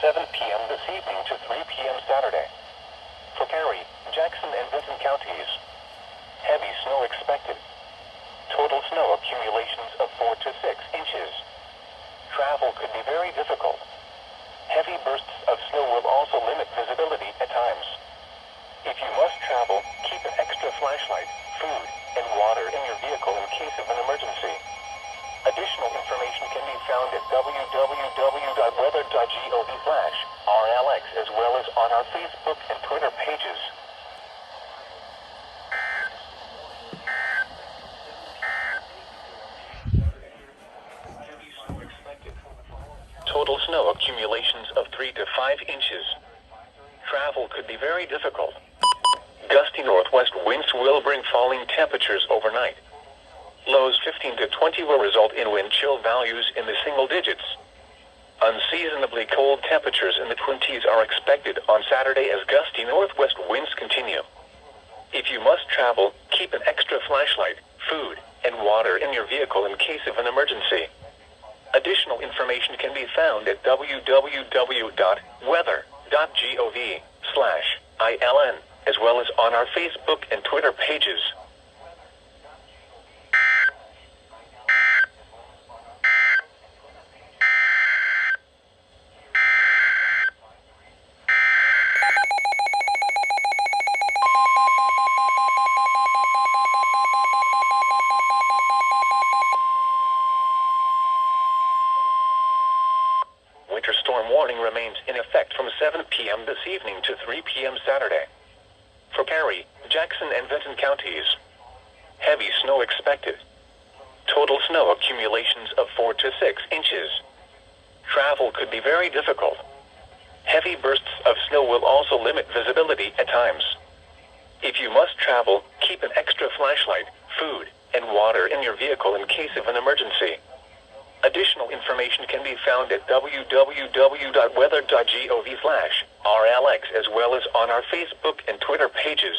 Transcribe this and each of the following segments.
7 p.m. this evening to 3 p.m. Saturday. For Perry, Jackson, and Vinton counties, heavy snow expected. Total snow accumulations of 4 to 6 inches. Travel could be very difficult. Heavy bursts of snow will also limit visibility at times. If you must travel, keep an extra flashlight, food, and water in your vehicle in case of an emergency. Additional information can be found at www.weather.gov/RLX as well as on our Facebook and Twitter pages. Total snow accumulations of 3 to 5 inches. Travel could be very difficult. Gusty northwest winds will bring falling temperatures overnight. Lows 15 to 20 will result in wind chill values in the single digits. Unseasonably cold temperatures in the 20s are expected on Saturday as gusty northwest winds continue. If you must travel, keep an extra flashlight, food, and water in your vehicle in case of an emergency. Additional information can be found at www.weather.gov/ILN as well as on our Facebook and Twitter pages. Winter storm warning remains in effect from 7 p.m. this evening to 3 p.m. Saturday. For Perry, Jackson, and Vinton counties, heavy snow expected. Total snow accumulations of 4 to 6 inches. Travel could be very difficult. Heavy bursts of snow will also limit visibility at times. If you must travel, keep an extra flashlight, food, and water in your vehicle in case of an emergency. Additional information can be found at www.weather.gov/RLX as well as on our Facebook and Twitter pages.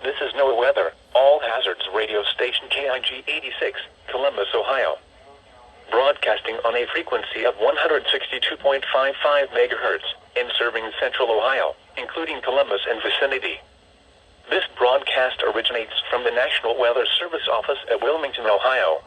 This is NOAA Weather, All Hazards radio station KIG 86, Columbus, Ohio. Broadcasting on a frequency of 162.55 MHz and serving Central Ohio, including Columbus and vicinity. This broadcast originates from the National Weather Service office at Wilmington, Ohio.